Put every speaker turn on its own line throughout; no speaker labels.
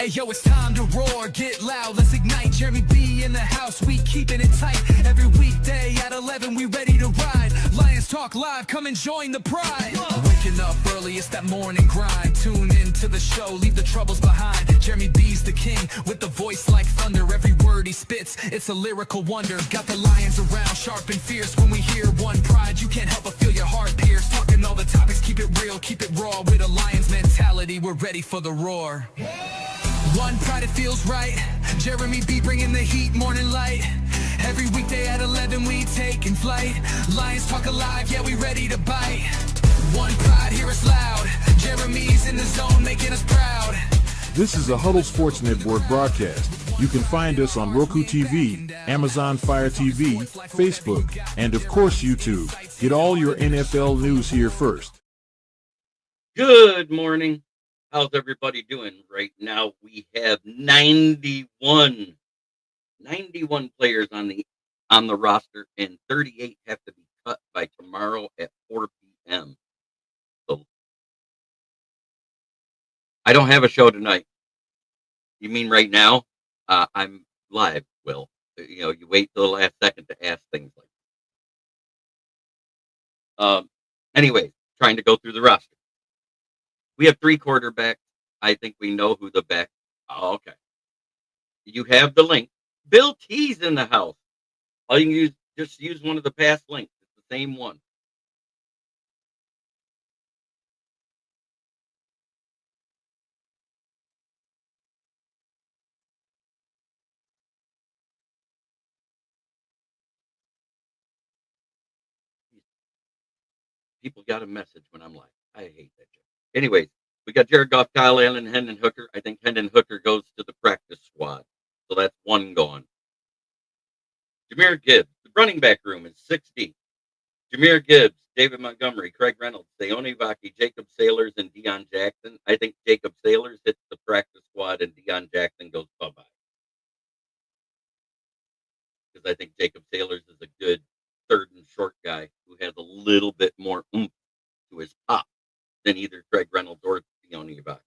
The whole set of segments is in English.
Hey yo, it's time to roar, get loud, let's ignite. Jeremy B in the house, we keeping it tight. Every weekday at 11, we ready to ride. Lions Talk Live, come and join the pride. Waking up early, it's that morning grind. Tune in to the show, leave the troubles behind. Jeremy B's the king, with the voice like thunder. Every word he spits, it's a lyrical wonder. Got the lions around, sharp and fierce. When we hear one pride, you can't help but feel your heart pierce. Talking all the topics, keep it real, keep it raw. With a lion's mentality, we're ready for the roar. One pride, it feels right. Jeremy B bringing the heat, morning light. Every weekday at 11, we taking flight. Lions Talk Alive, yeah, we ready to bite. One pride, hear us loud. Jeremy's in the zone, making us proud.
This is a Huddle Sports Network broadcast. You can find us on Roku TV, Amazon Fire TV, Facebook, and of course YouTube. Get all your NFL news here first.
Good morning. How's everybody doing? Right now we have 91 players on the roster, and 38 have to be cut by tomorrow at 4 p.m. So I don't have a show tonight. You mean right now? I'm live, Will. You wait till the last second to ask things like that. Anyway, trying to go through the roster. We have 3 quarterbacks. I think we know who the back. Oh, okay. You have the link. Bill T's in the house. All you can use, just use one of the past links. It's the same one. People got a message when I'm live. I hate that joke. Anyways, we got Jared Goff, Kyle Allen, Hendon Hooker. I think Hendon Hooker goes to the practice squad. So that's one gone. Jahmyr Gibbs. The running back room is 6 deep. Jahmyr Gibbs, David Montgomery, Craig Reynolds, Sione Vaki, Jacob Sailors, and Deion Jackson. I think Jacob Sailors hits the practice squad and Deion Jackson goes bye-bye. Because I think Jacob Sailors is a good third and short guy who has a little bit more oomph to his pop than either Craig Reynolds or Sione Vaki.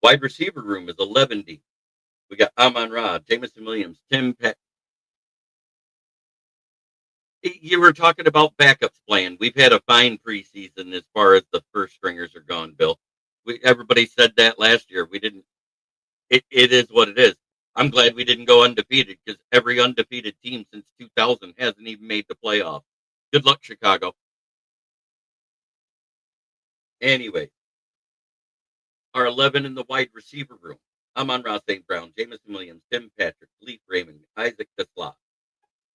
Wide receiver room is 11 deep. We got Amon-Ra, Jameson Williams, Tim Peck. You were talking about backups playing. We've had a fine preseason as far as the first stringers are gone, Bill. Everybody said that last year. We didn't. It is what it is. I'm glad we didn't go undefeated because every undefeated team since 2000 hasn't even made the playoff. Good luck, Chicago. Anyway, our 11 in the wide receiver room. Amon-Ra St. Brown, Jameson Williams, Tim Patrick, Khalif Raymond, Isaac Tesla,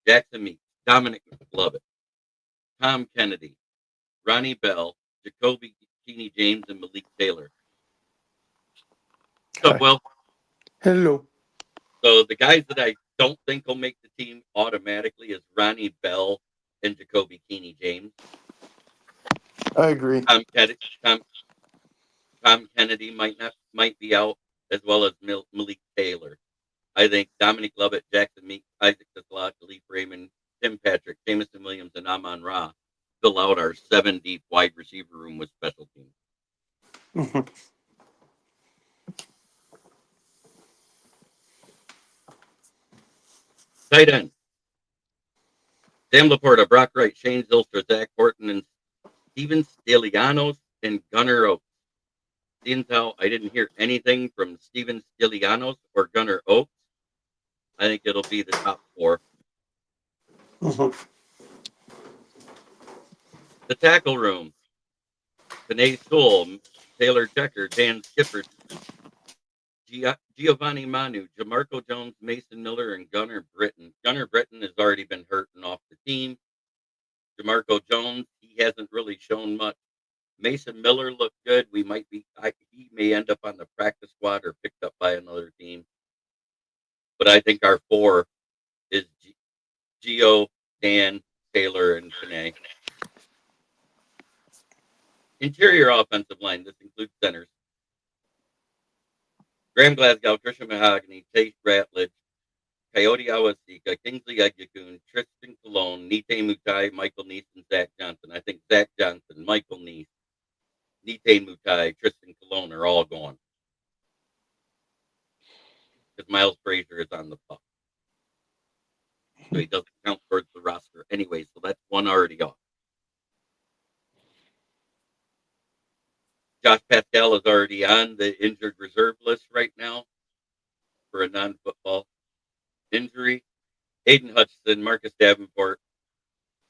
Jackson Meeks, Dominic Lovett, Tom Kennedy, Ronnie Bell, Jacoby Keeney James, and Malik Taylor. What's up, Will?
Hello.
So the guys that I don't think will make the team automatically is Ronnie Bell and Jacoby Keeney James.
I agree.
Tom Kennedy might be out, as well as Malik Taylor. I think Dominic Lovett, Jackson Meeks, Isaac Tesla, Khalif Raymond, Tim Patrick, Jameson Williams, and Amon-Ra fill out our 7 deep wide receiver room with special teams.
Mhm.
Tight end. Sam Laporta, Brock Wright, Shane Zylstra, Zach Horton, and Steven Stilianos and Gunnar Oaks. Until I didn't hear anything from Steven Stilianos or Gunnar Oaks. I think it'll be the top 4.
Mhm.
The tackle room. Panay Sewell, Taylor Decker, Dan Skipper, Giovanni Manu, Jamarco Jones, Mason Miller, and Gunnar Britton. Gunnar Britton has already been hurt and off the team. Jamarco Jones, he hasn't really shown much. Mason Miller looked good. He may end up on the practice squad or picked up by another team. But I think our 4 is Gio, Dan, Taylor, and Panay. Interior offensive line. This includes centers. Graham Glasgow, Trisha Mahogany, Tate Ratledge, Coyote Awasika, KingsleyEgyakun, Tristan Colon, Nite Mutai, Michael Neese, and Zach Johnson. I think Zach Johnson, Michael Neese, Nite Mutai, Tristan alone are all gone. Because Miles Frazier is on the puck. So he doesn't count towards the roster anyway, so that's one already off. Josh Pascal is already on the injured reserve list right now for a non-football injury. Aiden Hutchinson, Marcus Davenport,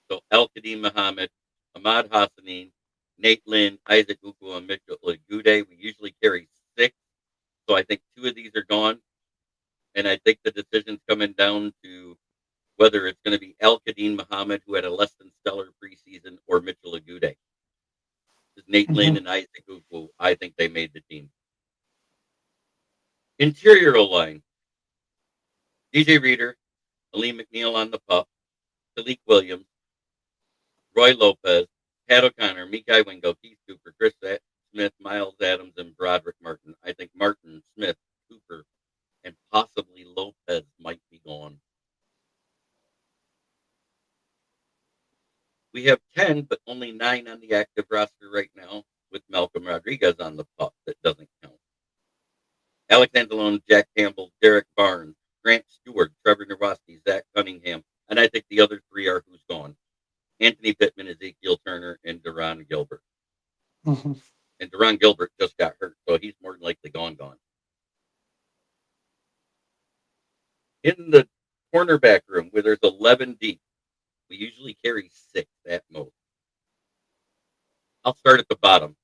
so El-Kadim Muhammad, Ahmad Hassanin, Nate Lynn, Isaac Uku, and Mitchell Lagude. We usually carry 6, so I think 2 of these are gone. And I think the decision's coming down to whether it's going to be El-Kadim Muhammad, who had a less than stellar preseason, or Mitchell Lagude. Because Nate Lynn and Isaac Uku, I think they made the team. Interior O-line. DJ Reader, Aleem McNeil on the pup, Talik Williams, Roy Lopez, Pat O'Connor, Mekhi Wingo, Keith Cooper, Chris Smith, Miles Adams, and Broderick Martin. I think Martin, Smith, Cooper, and possibly Lopez might be gone. We have 10, but only 9 on the active roster right now, with Malcolm Rodriguez on the pup that doesn't count. Alex Anzalone, Jack Campbell, Derek Barnes, Grant Stewart, Trevor Nowoski, Zach Cunningham, and I think the other 3 are who's gone. Anthony Pittman, Ezekiel Turner, and Deron Gilbert.
Mm-hmm.
And Deron Gilbert just got hurt, so he's more than likely gone. In the cornerback room, where there's 11 deep, we usually carry 6 at most. I'll start at the bottom,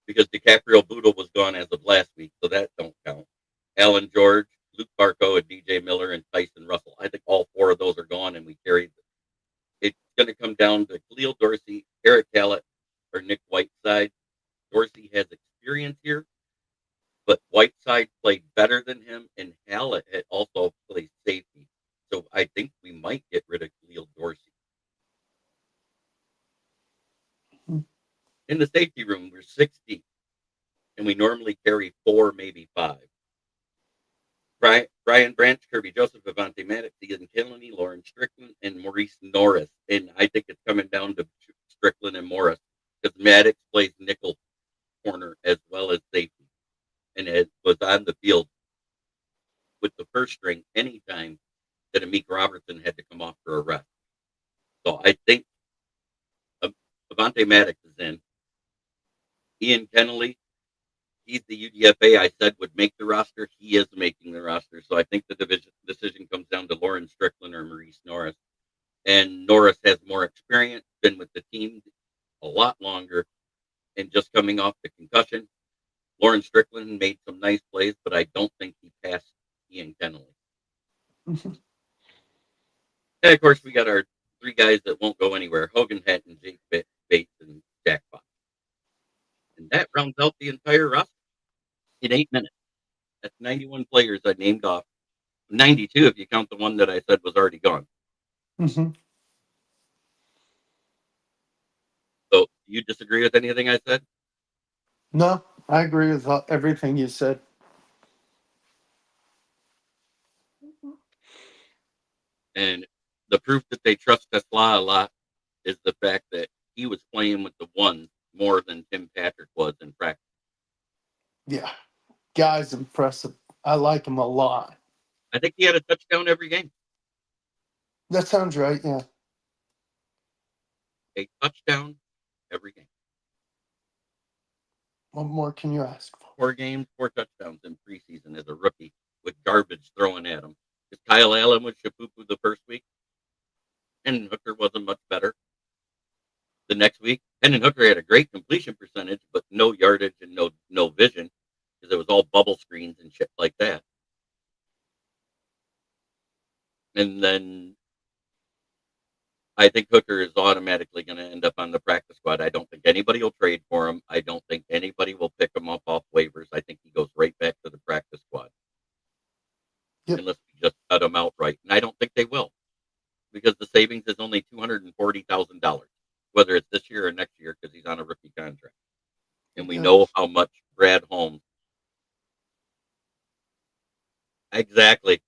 because DiCaprio Boodle was gone as of last week, so that don't count. Alan George, Luke Barco, and DJ Miller, and Tyson Russell. I think all 4 of those are gone, and we carried them. It's going to come down to Khalil Dorsey, Eric Hallett, or Nick Whiteside. Dorsey has experience here, but Whiteside played better than him, and Hallett had also played safety. So I think we might get rid of Khalil Dorsey. In the safety room, we're 6 deep, and we normally carry 4, maybe 5. Brian Branch, Kirby Joseph, Avante Maddox, Ian Kennedy, Lauren Strickland, and Maurice Norris. And I think it's coming down to Strickland and Morris, because Maddox plays nickel corner as well as safety, and it was on the field with the first string anytime that Amik Robertson had to come off for a rest. So I think Avante Maddox is in. Ian Kennedy, he's the UDFA I said would make the roster. He is making the roster. So I think the decision comes down to Lauren Strickland or Maurice Norris. And Norris has more experience, been with the team a lot longer, and just coming off the concussion. Lauren Strickland made some nice plays, but I don't think he passed Ian Kennedy.
Mm-hmm.
And of course, we got our 3 guys that won't go anywhere: Hogan Hatton, Jake Bates, and Jack Fox. And that rounds out the entire roster in 8 minutes. That's 91 players I named off. 92 if you count the one that I said was already gone.
Mm-hmm.
So you disagree with anything I said?
No, I agree with everything you said.
And the proof that they trust Tesla a lot is the fact that he was playing with the ones more than Tim Patrick was in practice.
Yeah. Guy's impressive. I like him a lot.
I think he had a touchdown every game.
That sounds right, yeah.
A touchdown every game.
What more can you ask for?
4 games, 4 touchdowns in preseason as a rookie with garbage thrown at him. Because Kyle Allen was Shapupu the first week, and Hooker wasn't much better. The next week, Hendon Hooker had a great completion percentage, but no yardage and no vision, because it was all bubble screens and shit like that. And then I think Hooker is automatically going to end up on the practice squad. I don't think anybody will trade for him. I don't think anybody will pick him up off waivers. I think he goes right back to the practice squad. Yep. Unless we just cut him outright. And I don't think they will, because the savings is only $240,000, whether it's this year or next year, because he's on a rookie contract. And we know how much Brad Holmes. Exactly.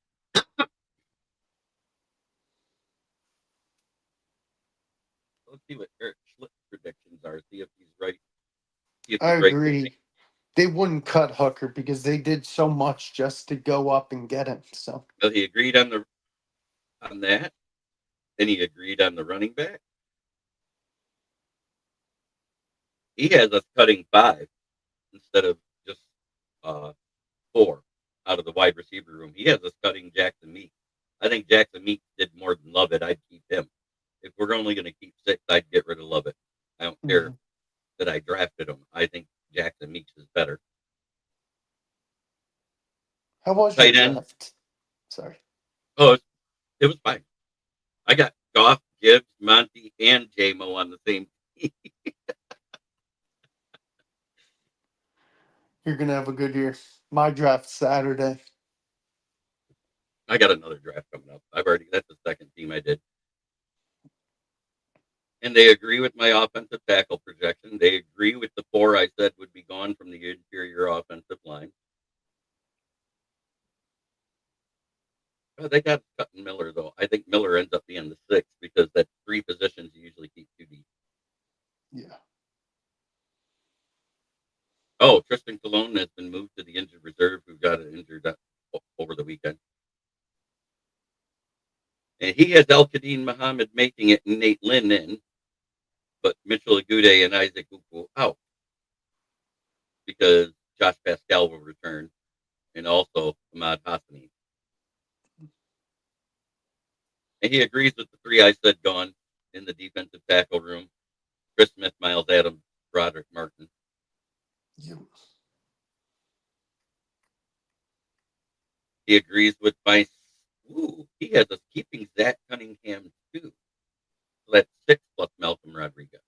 Let's see what Eric Schlitt's predictions are. See if he's right.
I agree. they wouldn't cut Hooker because they did so much just to go up and get him. So
So he agreed on that, and he agreed on the running back. He has us cutting 5 instead of just 4 out of the wide receiver room. He has us cutting Jackson Meeks. I think Jackson Meeks did more than Lovett. I'd keep him. If we're only going to keep 6, I'd get rid of Lovett. I don't care that I drafted him. I think Jackson Meeks is better.
how was your
Tight end.
draft? Sorry.
Oh, it was fine. I got Goff, Gibbs, Monty, and J-Mo on the same team.
You're gonna have a good year. My draft Saturday.
I got another draft coming up. That's the second team I did. And they agree with my offensive tackle projection. They agree with the 4 I said would be gone from the interior offensive line. They got cutting Miller, though. I think Miller ends up being the 6th because that's 3 positions you usually keep 2 deep.
Yeah.
Oh, Tristan Colon has been moved to the injured reserve, who got injured over the weekend. And he has Al-Qadim Muhammad making it and Nate Lynn in, but Mitchell Agude and Isaac Uku out because Josh Pascal will return and also Ahmad Hassani. And he agrees with the 3 I said gone in the defensive tackle room. Chris Smith, Miles Adams, Broderick Martin.
You.
He agrees with he has us keeping Zach Cunningham too. So that's 6 plus Malcolm Rodriguez.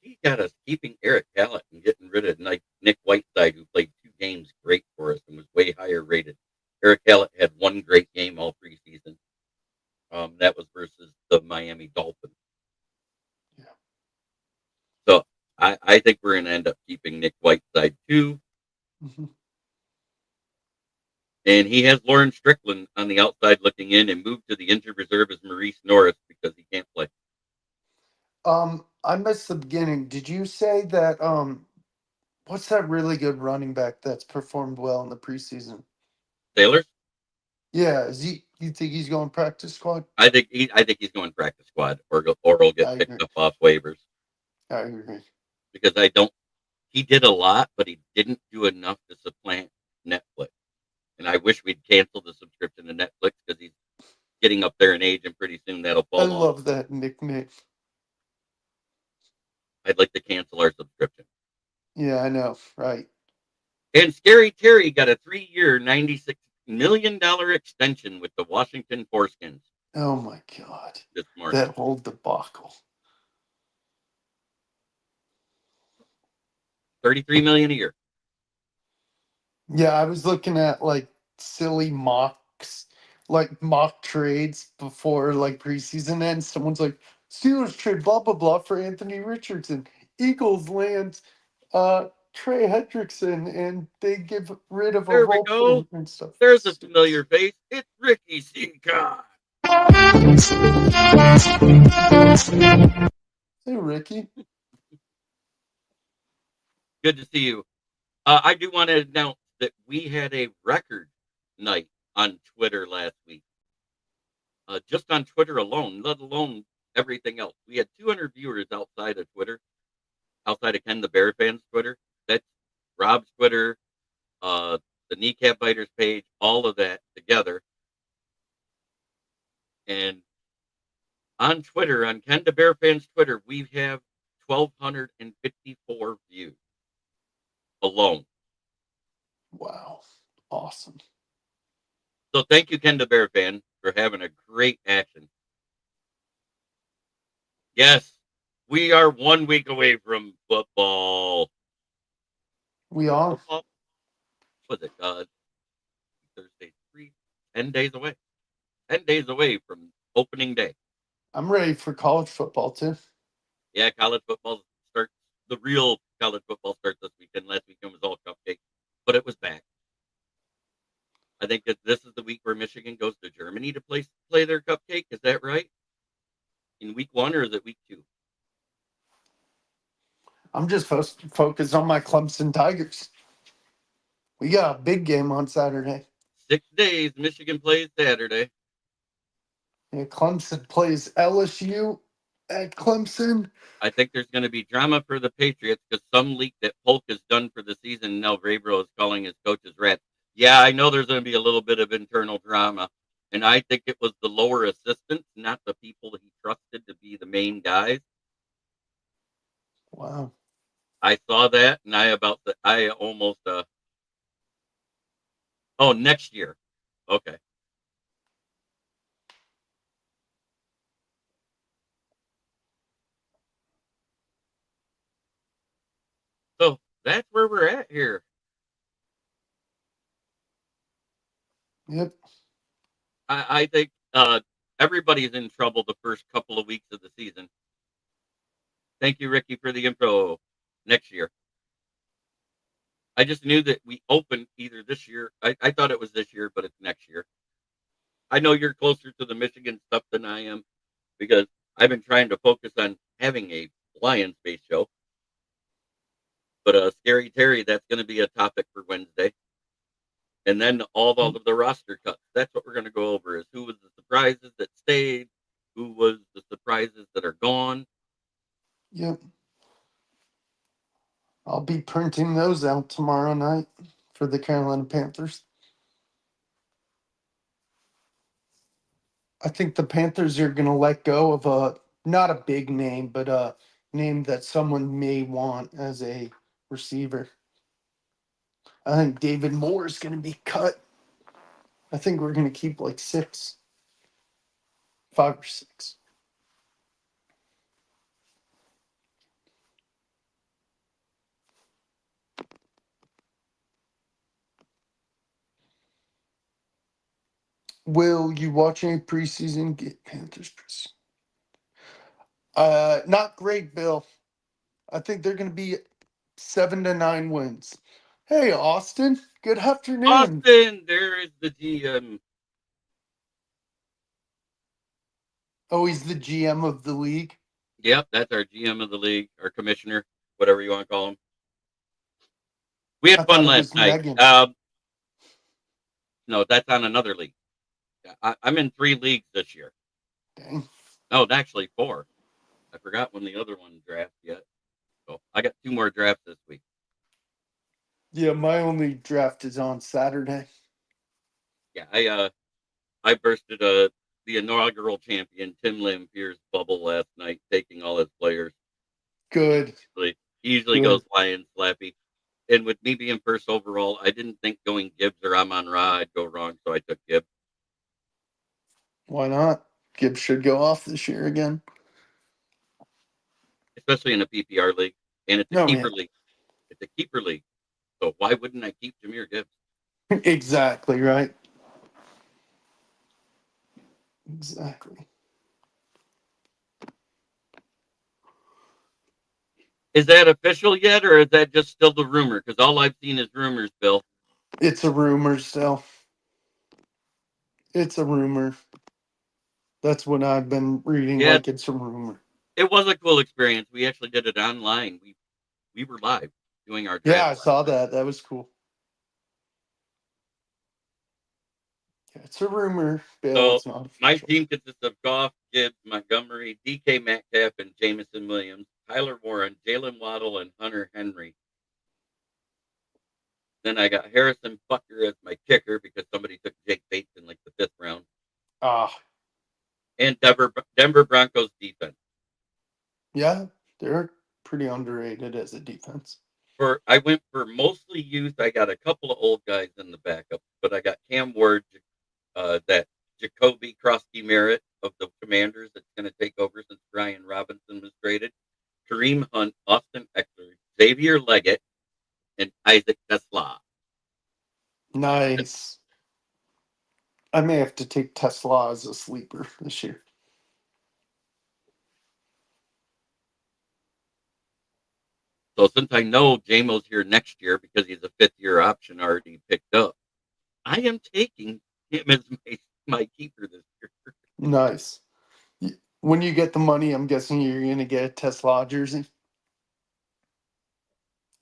He got us keeping Eric Hallett and getting rid of Nick Whiteside, who played 2 games great for us and was way higher rated. Eric Hallett had 1 great game all preseason. That was versus the Miami Dolphins.
Yeah.
So I think we're going to end up keeping Nick Whiteside too. And he has Lauren Strickland on the outside looking in and moved to the injured reserve as Maurice Norris because he can't play.
I missed the beginning. Did you say that what's that really good running back that's performed well in the preseason?
Sailors?
Yeah, you think he's going practice squad?
I think he's going practice squad or he'll get picked up off waivers.
I agree.
Because he did a lot, but he didn't do enough to supplant Netflix. And I wish we'd cancel the subscription to Netflix because he's getting up there in age and pretty soon that'll fall
I
off.
love that nickname.
I'd like to cancel our subscription.
Yeah, I know, right.
And Scary Terry got a 3-year, $96 million extension with the Washington Foreskins.
Oh my God.
This morning.
That whole debacle.
$33 million a year.
Yeah, I was looking at like silly mocks, like mock trades before like preseason ends. Someone's like, Steelers trade blah blah blah for Anthony Richardson. Eagles land Trey Hendrickson and they give rid of a
There we
role
go.
player and stuff.
There's a familiar face. It's Ricky Seacon.
Hey Ricky.
Good to see you. I do want to announce that we had a record night on Twitter last week. Just on Twitter alone, let alone everything else. We had 200 viewers outside of Twitter, outside of Ken the Bear Fans Twitter. That's Rob's Twitter, the Kneecap Biters page, all of that together. And on Twitter, on Ken the Bear Fans Twitter, we have 1,254 views alone.
Wow. Awesome.
So thank you, Ken the Bear Fan, for having a great action. Yes, we are 1 week away from football.
We are.
Football. Was it Thursday? 10 days away. 10 days away from opening day.
I'm ready for college football too.
Yeah, college football starts. The real college football starts this weekend. Last weekend was all cupcake, but it was back. I think that this is the week where Michigan goes to Germany to play their cupcake. Is that right? in week 1 or is it week 2?
I'm just focused on my Clemson Tigers. We got a big game on Saturday.
6 days. Michigan plays Saturday.
Yeah, Clemson plays LSU at Clemson.
I think there's going to be drama for the Patriots because some leak that Polk is done for the season. Now Vrabel is calling his coaches rats. Yeah, I know there's going to be a little bit of internal drama. And I think it was the lower assistants, not the people he trusted to be the main guys.
Wow.
I saw that, and I almost oh, next year. Okay. So that's where we're at here.
Yep.
I think everybody's in trouble the first couple of weeks of the season. Thank you, Ricky, for the info. Next year. I just knew that we opened either this year. I thought it was this year, but it's next year. I know you're closer to the Michigan stuff than I am because I've been trying to focus on having a Lions-based show. But Scary Terry, that's going to be a topic for Wednesday. And then all of the roster cuts. That's what we're going to go over is who was the surprises that stayed, who was the surprises that are gone.
Yep. I'll be printing those out tomorrow night for the Carolina Panthers. I think the Panthers are going to let go of not a big name, but a name that someone may want as a receiver. I think David Moore is going to be cut. I think we're going to keep like 5 or 6. Will you watch any preseason Panthers preseason? Not great, Bill. I think they're going to be 7 to 9 wins. Hey, Austin. Good afternoon.
Austin, there is the GM.
Oh, he's the GM of the league.
Yep, that's our GM of the league, our commissioner, whatever you want to call him. We had fun last night. No, that's on another league. I'm in 3 leagues this year.
Dang.
No, actually 4. I forgot when the other one drafted yet. So I got 2 more drafts this week.
Yeah, my only draft is on Saturday.
Yeah, I bursted the inaugural champion Tim Lamphere's bubble last night, taking all his players.
Good.
He usually goes Lions slappy. And with me being first overall, I didn't think going Gibbs or Amon Ra I'd go wrong, so I took Gibbs.
Why not? Gibbs should go off this year again.
Especially in a PPR league. And it's a keeper league. It's a keeper league. So why wouldn't I keep Jahmyr Gibbs?
Exactly, right? Exactly.
Is that official yet, or is that just still the rumor? Because all I've seen is rumors, Bill.
It's a rumor still. It's a rumor. That's what I've been reading.
Yeah,
like it's a rumor.
It was a cool experience. We actually did it online. We were live doing our draft.
Yeah, I saw that. That was cool. Yeah, it's a rumor, Bill.
So
it's not official.
My team consists of Goff, Gibbs, Montgomery, DK Metcalf, and Jamison Williams, Tyler Warren, Jalen Waddle, and Hunter Henry. Then I got Harrison Butker as my kicker because somebody took Jake Bates in like the 5th round. And Denver Broncos defense.
Yeah, they're pretty underrated as a defense.
I went for mostly youth. I got a couple of old guys in the backup, but I got Cam Ward, that Jacoby Krosky Merritt of the Commanders that's going to take over since Brian Robinson was traded, Kareem Hunt, Austin Eckler, Xavier Leggett, and Isaac Tesla.
Nice. I may have to take Tesla as a sleeper this year.
So since I know JMO's here next year because he's a 5th-year option already picked up, I am taking him as my keeper this year.
Nice. When you get the money, I'm guessing you're gonna get a Tesla jersey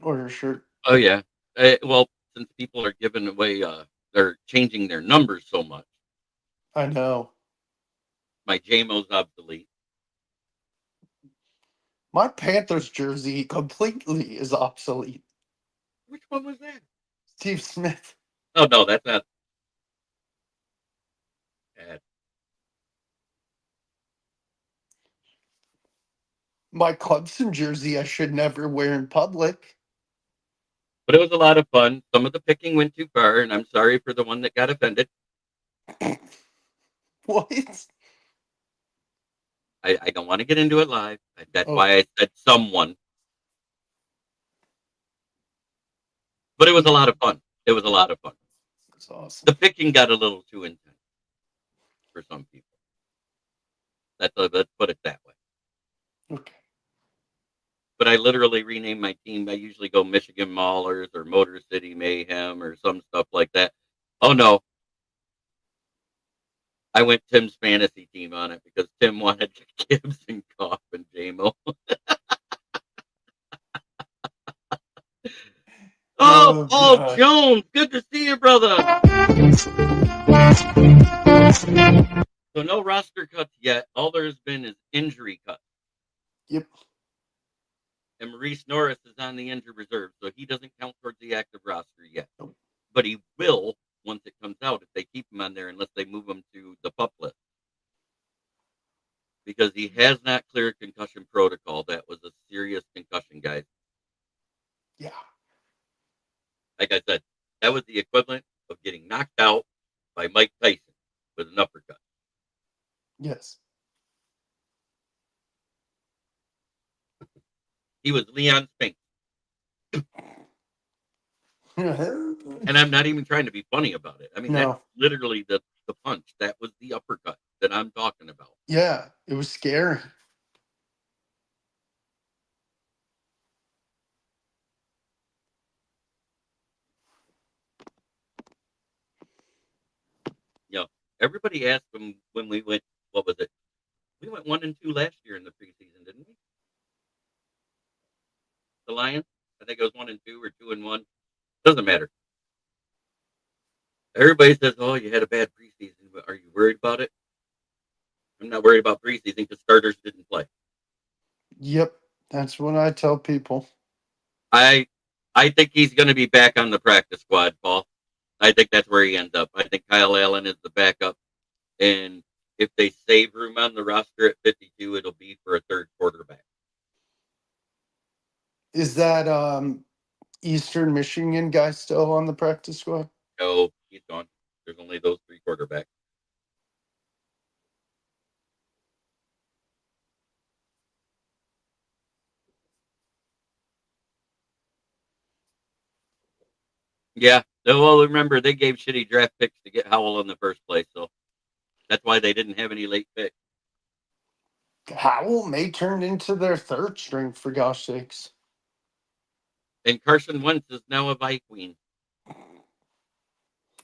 or a shirt.
Oh yeah. Well, since people are giving away, they're changing their numbers so much.
I know.
My JMO's obsolete.
My Panthers jersey completely is obsolete.
Which one was that?
Steve Smith.
Oh no, that's not bad.
My Clemson jersey I should never wear in public.
But it was a lot of fun. Some of the picking went too far, and I'm sorry for the one that got offended.
What?
I don't want to get into it live. That's
Oh,
why I said someone. But it was a lot of fun. It was a lot of fun.
that's awesome.
The picking got a little too intense for some people. Let's put it that way.
Okay.
But I literally renamed my team. I usually go Michigan Maulers or Motor City Mayhem or some stuff like that. Oh no, I went Tim's fantasy team on it because Tim wanted Gibbs and Goff and JMO. Oh,
Oh
Paul
god.
Jones, good to see you, brother. So no roster cuts yet. All there's been is injury cuts.
Yep.
And Maurice Norris is on the injured reserve, so he doesn't count towards the active roster yet.
Nope.
But he will once it comes out if they keep him on there, unless they move him to the PUP list. Because he has not cleared concussion protocol. That was a serious concussion, guys.
Yeah.
Like I said, that was the equivalent of getting knocked out by Mike Tyson with an uppercut.
Yes.
He was Leon Spinks. And I'm not even trying to be funny about it. I mean,
No.
that's literally the punch. That was the uppercut that I'm talking about.
Yeah, it was scary.
You know, everybody asked him when we went, what was it? We went 1-2 last year in the preseason, didn't we? The Lions? I think it was 1-2 or 2-1. Doesn't matter. Everybody says, "Oh, you had a bad preseason." But are you worried about it? I'm not worried about preseason because starters didn't play.
Yep. That's what I tell people.
I think he's going to be back on the practice squad, Paul. I think that's where he ends up. I think Kyle Allen is the backup, and if they save room on the roster at 52, it'll be for a third quarterback.
Is that Eastern Michigan guy still on the practice squad?
No, he's gone. There's only those three quarterbacks. Yeah. Well, remember, they gave shitty draft picks to get Howell in the first place, so that's why they didn't have any late picks.
Howell may turn into their third string, for gosh sakes.
And Carson Wentz is now a Vikings.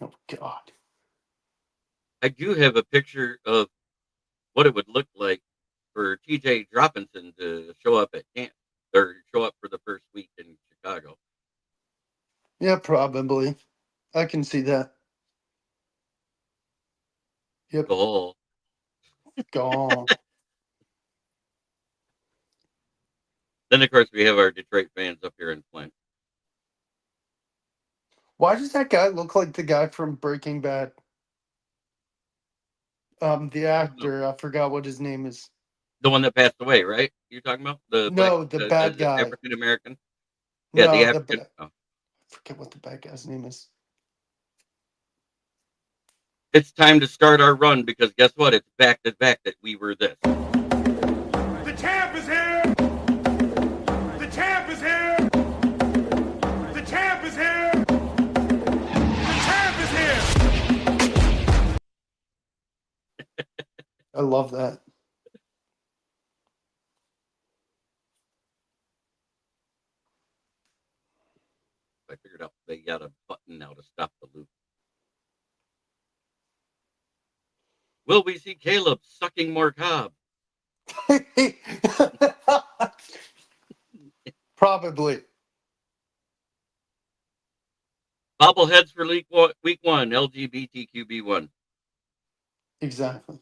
Oh, God.
I do have a picture of what it would look like for TJ Droppinson to show up at camp or show up for the first week in Chicago.
Yeah, probably. I can see that. Yep.
Goal.
Gone.
Then, of course, we have our Detroit fans up here in Flint.
Why does that guy look like the guy from Breaking Bad? The actor, I forgot what his name is.
The one that passed away, right? You're talking about the
No, the bad guy.
African American. Yeah,
No,
the African.
I forget what the bad guy's name is.
It's time to start our run because guess what? It's back to back that we were this.
The champ is here! The champ is here! The champ is here! The champ is here!
I love that.
I figured out they got a button now to stop the loop. Will we see Caleb sucking more cob?
Probably.
Bobbleheads for week one, LGBTQB1.
Exactly.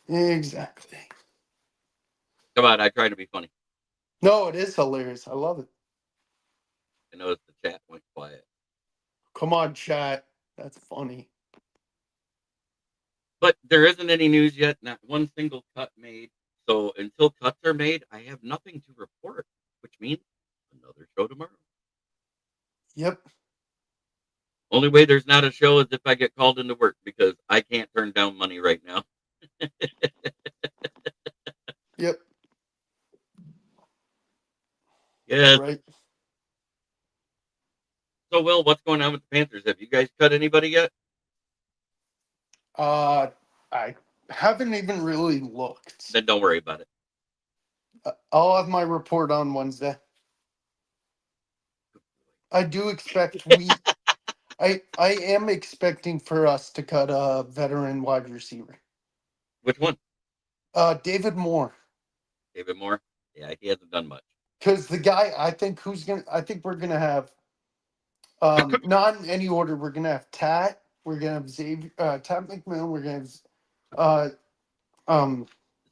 Exactly.
Come on, I try to be funny.
No, it is hilarious. I love it.
I noticed the chat went quiet.
Come on, chat. That's funny.
But there isn't any news yet, not one single cut made. So until cuts are made, I have nothing to report, which means another show tomorrow.
Yep.
Only way there's not a show is if I get called into work because I can't turn down money right now.
Yep.
Yes.
Right.
So, Will, what's going on with the Panthers? Have you guys cut anybody yet?
I haven't even really looked.
Then don't worry about it.
I'll have my report on Wednesday. I do expect I am expecting for us to cut a veteran wide receiver.
Which one?
David Moore.
David Moore? Yeah, he hasn't done much.
Because the guy, I think we're gonna have not in any order, we're gonna have Tat, we're gonna have Xavier, Tat McMillan, we're gonna have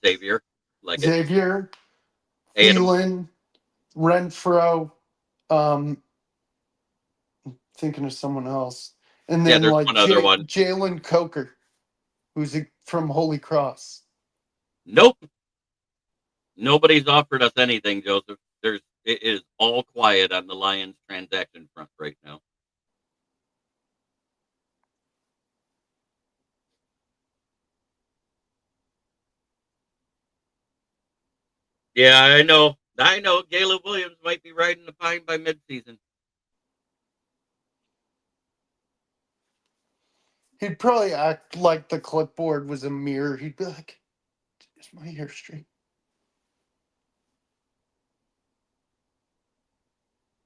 Xavier. Like
Xavier,
Adam.
Thielen, Renfro, thinking of someone else. And then
there's
like
one other one.
Jalen Coker, who's from Holy Cross.
Nope. Nobody's offered us anything, Joseph. It is all quiet on the Lions transaction front right now. Yeah, I know. Caleb Williams might be riding the pine by midseason.
He'd probably act like the clipboard was a mirror. He'd be like, "Is my hair straight?"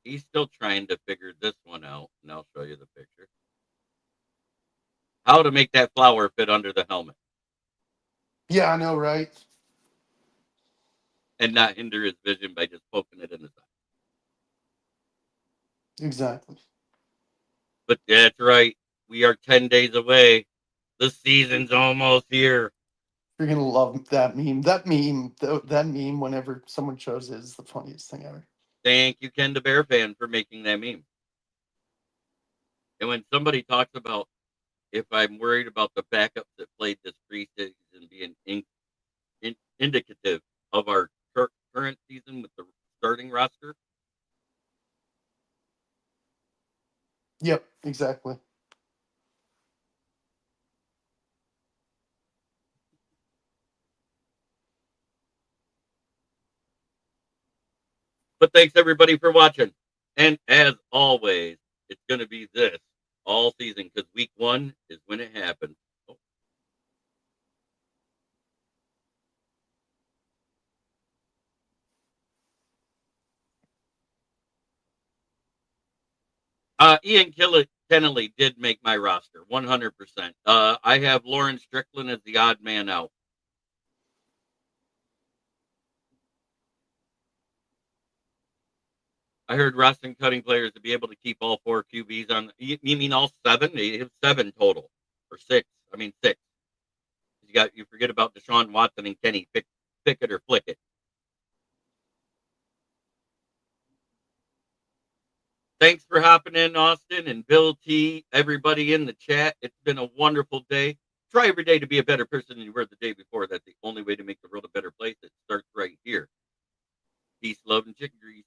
He's still trying to figure this one out, and I'll show you the picture. How to make that flower fit under the helmet.
Yeah, I know, right?
And not hinder his vision by just poking it in his eye.
Exactly.
But that's right. We are 10 days away. The season's almost here.
You're gonna love that meme. That meme, whenever someone shows it, is the funniest thing ever.
Thank you, Ken the Bear fan, for making that meme. And when somebody talks about if I'm worried about the backups that played this preseason being indicative of our current season with the starting roster.
Yep, exactly.
But thanks everybody for watching. And as always, it's going to be this all season because week 1 is when it happens. Ian Kennelly did make my roster, 100%. I have Lauren Strickland as the odd man out. I heard Roston cutting players to be able to keep all 4 QBs on. You mean all 7? They have 7 total, or 6. I mean 6. You forget about Deshaun Watson and Kenny Pickett or Flickett. Thanks for hopping in, Austin and Bill T. Everybody in the chat. It's been a wonderful day. Try every day to be a better person than you were the day before. That's the only way to make the world a better place. It starts right here. Peace, love, and chicken grease.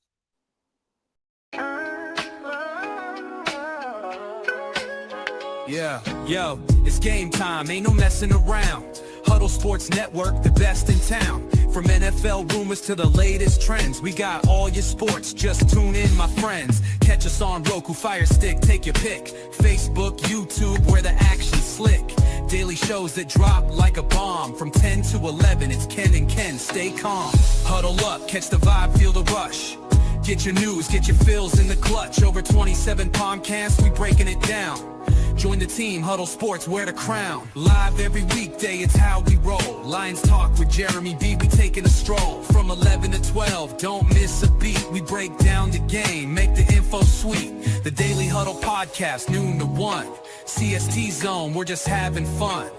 Yeah, yo, it's game time, ain't no messing around. Huddle Sports Network, the best in town. From NFL rumors to the latest trends, we got all your sports, just tune in, my friends. Catch us on Roku, Fire Stick, take your pick. Facebook, YouTube, where the action's slick. Daily shows that drop like a bomb. From 10 to 11, it's Ken and Ken, stay calm. Huddle up, catch the vibe, feel the rush. Get your news, get your fills in the clutch. Over 27 podcasts, we breaking it down. Join the team, Huddle Sports, wear the crown. Live every weekday, it's how we roll. Lions Talk with Jeremy B, we taking a stroll. From 11 to 12, don't miss a beat. We break down the game, make the info sweet. The Daily Huddle Podcast, noon to 1. CST Zone, we're just having fun.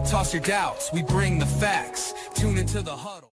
Toss your doubts, we bring the facts. Tune into the Huddle.